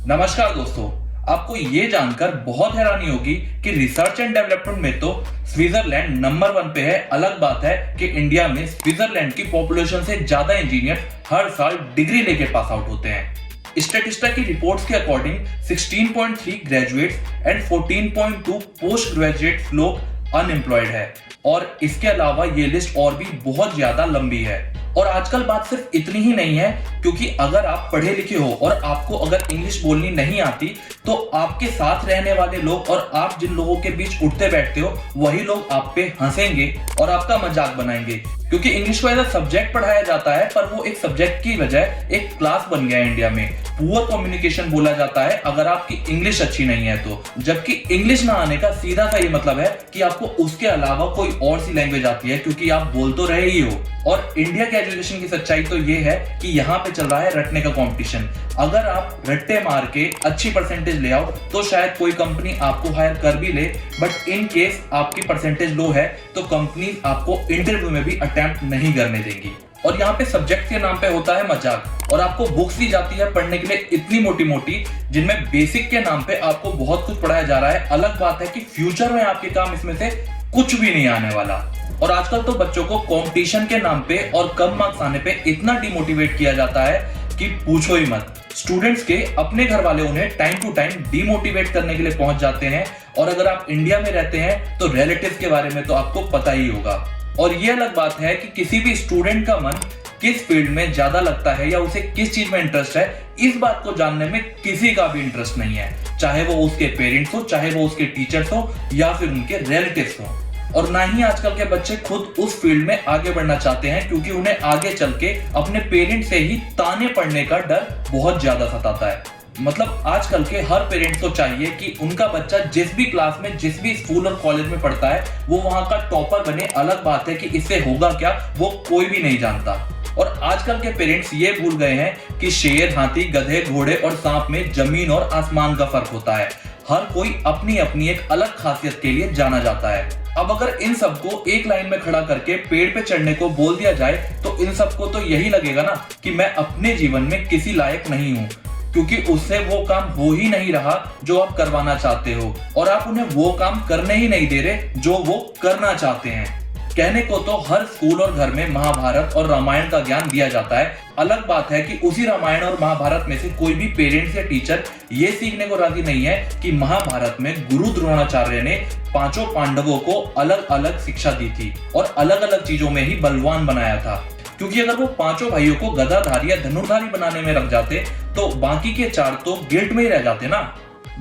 नमस्कार दोस्तों। आपको ये जानकर बहुत हैरानी होगी कि रिसर्च एंड डेवलपमेंट में तो स्विट्जरलैंड नंबर 1 पे है। अलग बात है कि इंडिया में स्विट्जरलैंड की पॉपुलेशन से ज्यादा इंजीनियर हर साल डिग्री लेके पास आउट होते हैं। स्टैटिस्टा की रिपोर्ट्स के according 16.3 graduates and 14.2 post graduate लोग अनएम्प्लॉयड है और इसके अलावा ये लिस्ट और भी बहुत ज्यादा लंबी है। और आजकल बात सिर्फ इतनी ही नहीं है, क्योंकि अगर आप पढ़े लिखे हो और आपको अगर इंग्लिश बोलनी नहीं आती तो आपके साथ रहने वाले लोग और आप जिन लोगों के बीच उठते बैठते हो वही लोग आप पे हंसेंगे और आपका मजाक बनाएंगे, क्योंकि इंग्लिश को एज अ सब्जेक्ट पढ़ाया जाता है पर वो एक सब्जेक्ट की बजाय एक क्लास बन गया है इंडिया में। पुअर कम्युनिकेशन बोला जाता है अगर आपकी इंग्लिश अच्छी नहीं है तो, जबकि इंग्लिश ना आने का सीधा सा ये मतलब है कि आपको उसके अलावा कोई और सी लैंग्वेज आती है, क्योंकि आप बोल तो रहे ही हो। और इंडिया के एजुकेशन की सच्चाई तो ये है कि यहाँ पे चल रहा है रटने का कंपटीशन। अगर आप रट्टे मार के अच्छी परसेंटेज ले आओ तो शायद कोई कंपनी आपको हायर कर भी ले, बट इन केस आपकी परसेंटेज लो है तो कंपनी आपको इंटरव्यू में भी अटेम्प्ट नहीं करने देंगी। और यहाँ पे सब्जेक्ट के नाम पे होता है मजाक और आपको बुक्स दी जाती है पढ़ने के लिए इतनी मोटी मोटी, जिनमें बेसिक के नाम पे आपको बहुत कुछ पढ़ाया जा रहा है। अलग बात है कि फ्यूचर में आपके काम इसमें से कुछ भी नहीं आने वाला। और आजकल तो बच्चों को कंपटीशन के नाम पे और कम मार्क्स आने पे इतना डिमोटिवेट किया जाता है कि पूछो ही मत। स्टूडेंट्स के अपने घर वाले उन्हें टाइम टू टाइम डिमोटिवेट करने के लिए पहुंच जाते हैं, और अगर आप इंडिया में रहते हैं तो रिलेटिव्स के बारे में तो आपको पता ही होगा। और ये अलग बात है कि किसी भी स्टूडेंट का मन किस फील्ड में ज्यादा लगता है या उसे किस चीज में इंटरेस्ट है, इस बात को जानने में किसी का भी इंटरेस्ट नहीं है, चाहे वो उसके पेरेंट्स हो, चाहे वो उसके टीचर्स हो या फिर उनके रिलेटिव्स हो। और ना ही आजकल के बच्चे खुद उस फील्ड में आगे बढ़ना चाहते हैं, क्योंकि उन्हें आगे चल के अपने पेरेंट्स से ही ताने पड़ने का डर बहुत ज्यादा सताता है। मतलब आजकल के हर पेरेंट्स को चाहिए कि उनका बच्चा जिस भी क्लास में, जिस भी स्कूल और कॉलेज में पढ़ता है, वो वहां का टॉपर बने। अलग बात है कि इससे होगा क्या वो कोई भी नहीं जानता। और आजकल के पेरेंट्स ये भूल गए हैं कि शेर, हाथी, गधे, घोड़े और सांप में जमीन और आसमान का फर्क होता है। हर कोई अपनी अपनी एक अलग खासियत के लिए जाना जाता है। अब अगर इन सबको एक लाइन में खड़ा करके पेड़ पे चढ़ने को बोल दिया जाए तो इन सबको तो यही लगेगा ना कि मैं अपने जीवन में किसी लायक नहीं हूँ, क्योंकि उससे वो काम हो ही नहीं रहा जो आप करवाना चाहते हो, और आप उन्हें वो काम करने ही नहीं दे रहे जो वो करना चाहते हैं। कहने को तो हर स्कूल और घर में महाभारत और रामायण का ज्ञान दिया जाता है। अलग बात है कि उसी रामायण और महाभारत में से कोई भी पेरेंट्स या टीचर ये सीखने को राजी नहीं है कि महाभारत में गुरु द्रोणाचार्य ने पांचों पांडवों को अलग अलग शिक्षा दी थी और अलग अलग चीजों में ही बलवान बनाया था। क्योंकि अगर वो पांचों भाइयों को गदाधारी या धनुर्धारी बनाने में रख जाते तो बाकी के 4 तो गिल्ट में ही रह जाते ना।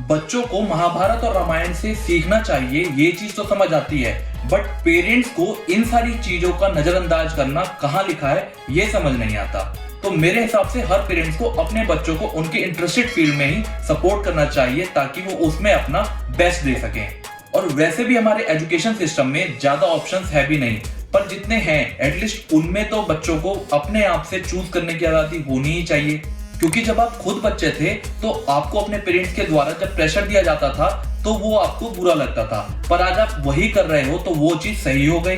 बच्चों को महाभारत और रामायण से सीखना चाहिए, ये चीज तो समझ आती है, बट पेरेंट्स को इन सारी चीजों का नजरअंदाज करना कहाँ लिखा है ये समझ नहीं आता। तो मेरे हिसाब से हर पेरेंट्स को अपने बच्चों को उनके इंटरेस्टेड फील्ड में ही सपोर्ट करना चाहिए, ताकि वो उसमें अपना बेस्ट दे सकें। और वैसे भी हमारे एजुकेशन सिस्टम में ज्यादा ऑप्शंस है भी नहीं, पर जितने हैं एटलीस्ट उनमें तो बच्चों को अपने आप से चूज करने की आजादी होनी ही चाहिए। क्योंकि जब आप खुद बच्चे थे तो आपको अपने पेरेंट्स के द्वारा जब प्रेशर दिया जाता था तो वो आपको बुरा लगता था, पर आज आप वही कर रहे हो तो वो चीज सही हो गई।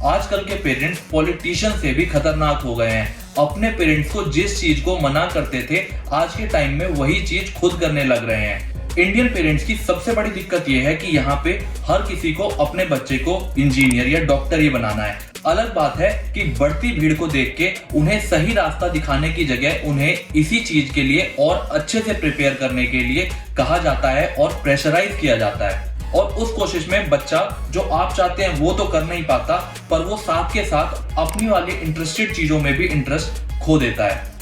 आजकल के पेरेंट्स पॉलिटिशियन से भी खतरनाक हो गए हैं। अपने पेरेंट्स को जिस चीज को मना करते थे आज के टाइम में वही चीज खुद करने लग रहे हैं। इंडियन पेरेंट्स की सबसे बड़ी दिक्कत यह है कि यहाँ पे हर किसी को अपने बच्चे को इंजीनियर या डॉक्टर ही बनाना है। अलग बात है कि बढ़ती भीड़ को देख के उन्हें सही रास्ता दिखाने की जगह उन्हें इसी चीज के लिए और अच्छे से प्रिपेयर करने के लिए कहा जाता है और प्रेशराइज किया जाता है। और उस कोशिश में बच्चा जो आप चाहते हैं वो तो कर नहीं पाता, पर वो साथ के साथ अपनी वाली इंटरेस्टेड चीजों में भी इंटरेस्ट खो देता है।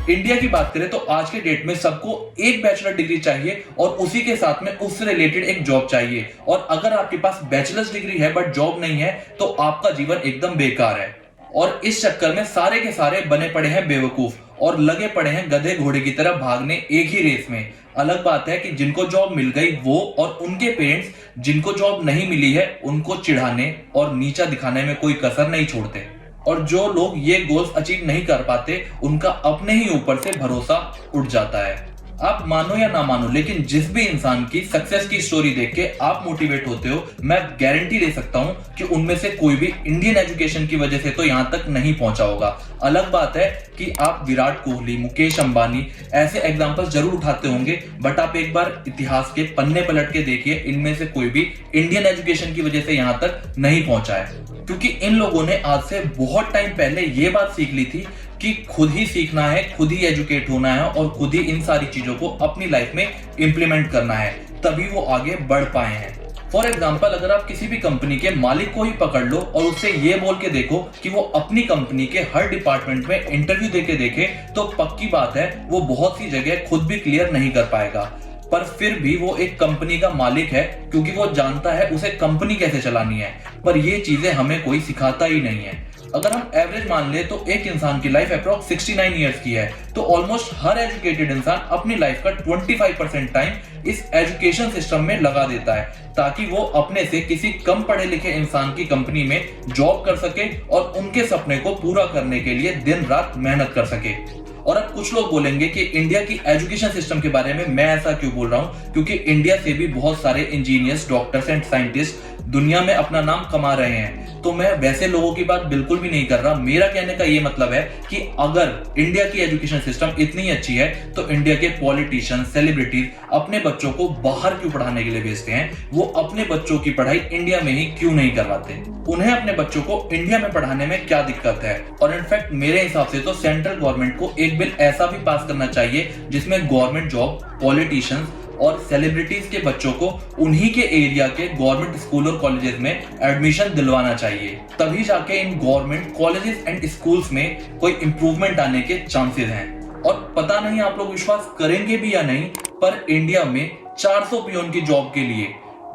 इंडिया की बात करें तो आज के डेट में सबको एक बैचलर डिग्री चाहिए और उसी के साथ में उससे रिलेटेड एक जॉब चाहिए। और अगर आपके पास बैचलर्स डिग्री है बट जॉब नहीं है तो आपका जीवन एकदम बेकार है। और इस चक्कर में सारे के सारे बने पड़े हैं बेवकूफ और लगे पड़े हैं गधे घोड़े की तरह भागने एक ही रेस में। अलग बात है कि जिनको जॉब मिल गई वो और उनके पेरेंट्स जिनको जॉब नहीं मिली है उनको चिढ़ाने और नीचा दिखाने में कोई कसर नहीं छोड़ते। और जो लोग ये गोल्स अचीव नहीं कर पाते उनका अपने ही ऊपर से भरोसा उठ जाता है। आप मानो या ना मानो, लेकिन जिस भी इंसान की सक्सेस की स्टोरी देख के आप मोटिवेट होते हो, मैं गारंटी दे सकता हूं कि उनमें से कोई भी इंडियन एजुकेशन की वजह से तो यहां तक नहीं पहुंचा होगा। अलग बात है कि आप विराट कोहली, मुकेश अंबानी ऐसे एग्जांपल्स जरूर उठाते होंगे, बट आप एक बार इतिहास के पन्ने पलट के देखिए, इनमें से कोई भी इंडियन एजुकेशन की वजह से यहां तक नहीं पहुंचा है। क्योंकि इन लोगों ने आज से बहुत टाइम पहले ये बात सीख ली थी कि खुद ही सीखना है, खुद ही एजुकेट होना है और खुद ही इन सारी चीजों को अपनी लाइफ में इंप्लीमेंट करना है, तभी वो आगे बढ़ पाए हैं। फॉर एग्जाम्पल, अगर आप किसी भी कंपनी के मालिक को ही पकड़ लो और उससे ये बोल के देखो कि वो अपनी कंपनी के हर डिपार्टमेंट में इंटरव्यू देके देखे, तो पक्की बात है वो बहुत सी जगह खुद भी क्लियर नहीं कर पाएगा। पर फिर भी वो एक कंपनी का मालिक है, क्योंकि वो जानता है उसे कंपनी कैसे चलानी है। पर ये चीजें हमें कोई सिखाता ही नहीं है। अगर हम एवरेज मान ले तो एक इंसान की लाइफ अप्रॉक्स 69 इयर्स की है, तो ऑलमोस्ट हर एजुकेटेड इंसान अपनी लाइफ का 25% टाइम इस एजुकेशन सिस्टम में लगा देता है, ताकि वो अपने से किसी कम पढ़े लिखे इंसान की कंपनी में जॉब कर सके और उनके सपने को पूरा करने के लिए दिन रात मेहनत कर सके। और अब कुछ लोग बोलेंगे कि इंडिया की एजुकेशन सिस्टम के बारे में मैं ऐसा क्यों बोल रहा हूं, क्योंकि इंडिया से भी बहुत सारे इंजीनियर्स, डॉक्टर्स एंड साइंटिस्ट दुनिया में अपना नाम कमा रहे हैं। तो मैं वैसे लोगों की बात बिल्कुल भी नहीं कर रहा। मेरा कहने का ये मतलब है कि अगर इंडिया की एजुकेशन सिस्टम इतनी अच्छी है, तो इंडिया के पॉलिटिशियन, सेलिब्रिटीज अपने बच्चों को बाहर क्यों पढ़ाने के लिए भेजते हैं? वो अपने बच्चों की पढ़ाई इंडिया में ही क्यों नहीं करवाते? उन्हें अपने बच्चों को इंडिया में पढ़ाने में क्या दिक्कत है? और इनफैक्ट मेरे हिसाब से तो सेंट्रल गवर्नमेंट को एक बिल ऐसा भी पास करना चाहिए जिसमें गवर्नमेंट जॉब, पॉलिटिशियंस और सेलिब्रिटीज के बच्चों को उन्हीं के एरिया के गवर्नमेंट स्कूल और कॉलेजेस में एडमिशन दिलवाना चाहिए। तभी जाके in government colleges and schools में कोई इंप्रूवमेंट आने के चांसेस हैं। और पता नहीं आप लोग विश्वास करेंगे भी या नहीं, पर इंडिया में 400 पियोन की जॉब के लिए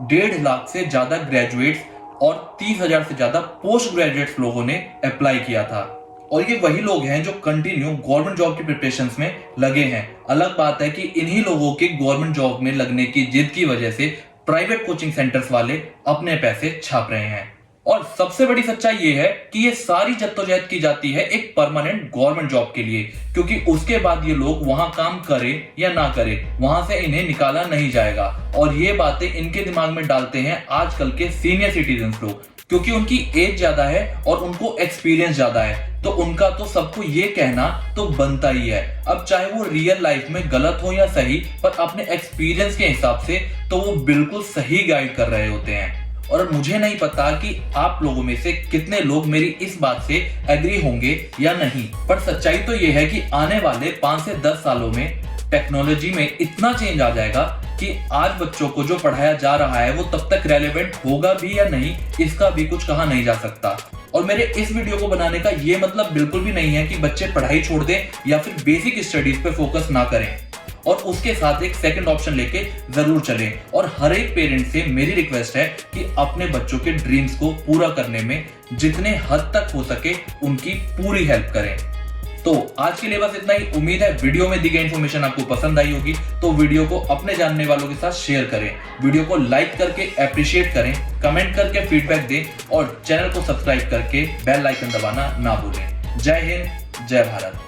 1.5 लाख से ज्यादा ग्रेजुएट्स और 30,000 से ज्यादा पोस्ट ग्रेजुएट्स लोगों ने अप्लाई किया था। और ये वही लोग हैं जो कंटिन्यू गवर्नमेंट जॉब की प्रिपरेशंस में लगे हैं। अलग बात है कि इन्हीं लोगों के गवर्नमेंट जॉब में लगने की जिद की वजह से प्राइवेट कोचिंग सेंटर्स वाले अपने पैसे छाप रहे हैं। और सबसे बड़ी सच्चाई ये है कि ये सारी जद्दोजहद की जाती है एक परमानेंट गवर्नमेंट जॉब के लिए, क्योंकि उसके बाद ये लोग वहां काम करें या ना करें, वहां से इन्हें निकाला नहीं जाएगा। और ये बातें इनके दिमाग में डालते हैं आजकल के सीनियर सिटीजन्स लोग, क्योंकि उनकी एज ज्यादा है और उनको एक्सपीरियंस ज्यादा है, तो उनका तो सबको ये कहना तो बनता ही है। अब चाहे वो रियल लाइफ में गलत हो या सही, पर अपने एक्सपीरियंस के हिसाब से तो वो बिल्कुल सही गाइड कर रहे होते हैं। और मुझे नहीं पता कि आप लोगों में से कितने लोग मेरी इस बात से एग्री होंगे या नहीं, पर सच्चाई तो ये है कि आने वाले 5 से 10 सालों में टेक्नोलॉजी में इतना चेंज आ जाएगा कि आज बच्चों को जो पढ़ाया जा रहा है वो तब तक रेलेवेंट होगा भी या नहीं, इसका भी कुछ कहा नहीं जा सकता। और मेरे इस वीडियो को बनाने का ये मतलब बिल्कुल भी नहीं है कि बच्चे पढ़ाई छोड़ दें या फिर बेसिक स्टडीज पे फोकस ना करें, और उसके साथ एक सेकंड ऑप्शन लेके जरूर चलें। और हर एक पेरेंट से मेरी रिक्वेस्ट है कि अपने बच्चों के ड्रीम्स को पूरा करने में जितने हद तक हो सके उनकी पूरी हेल्प करें। तो आज के लिए बस इतना ही। उम्मीद है वीडियो में दी गई इन्फॉर्मेशन आपको पसंद आई होगी, तो वीडियो को अपने जानने वालों के साथ शेयर करें, वीडियो को लाइक करके अप्रिशिएट करें, कमेंट करके फीडबैक दें और चैनल को सब्सक्राइब करके बेल आइकन दबाना ना भूलें। जय हिंद, जय भारत।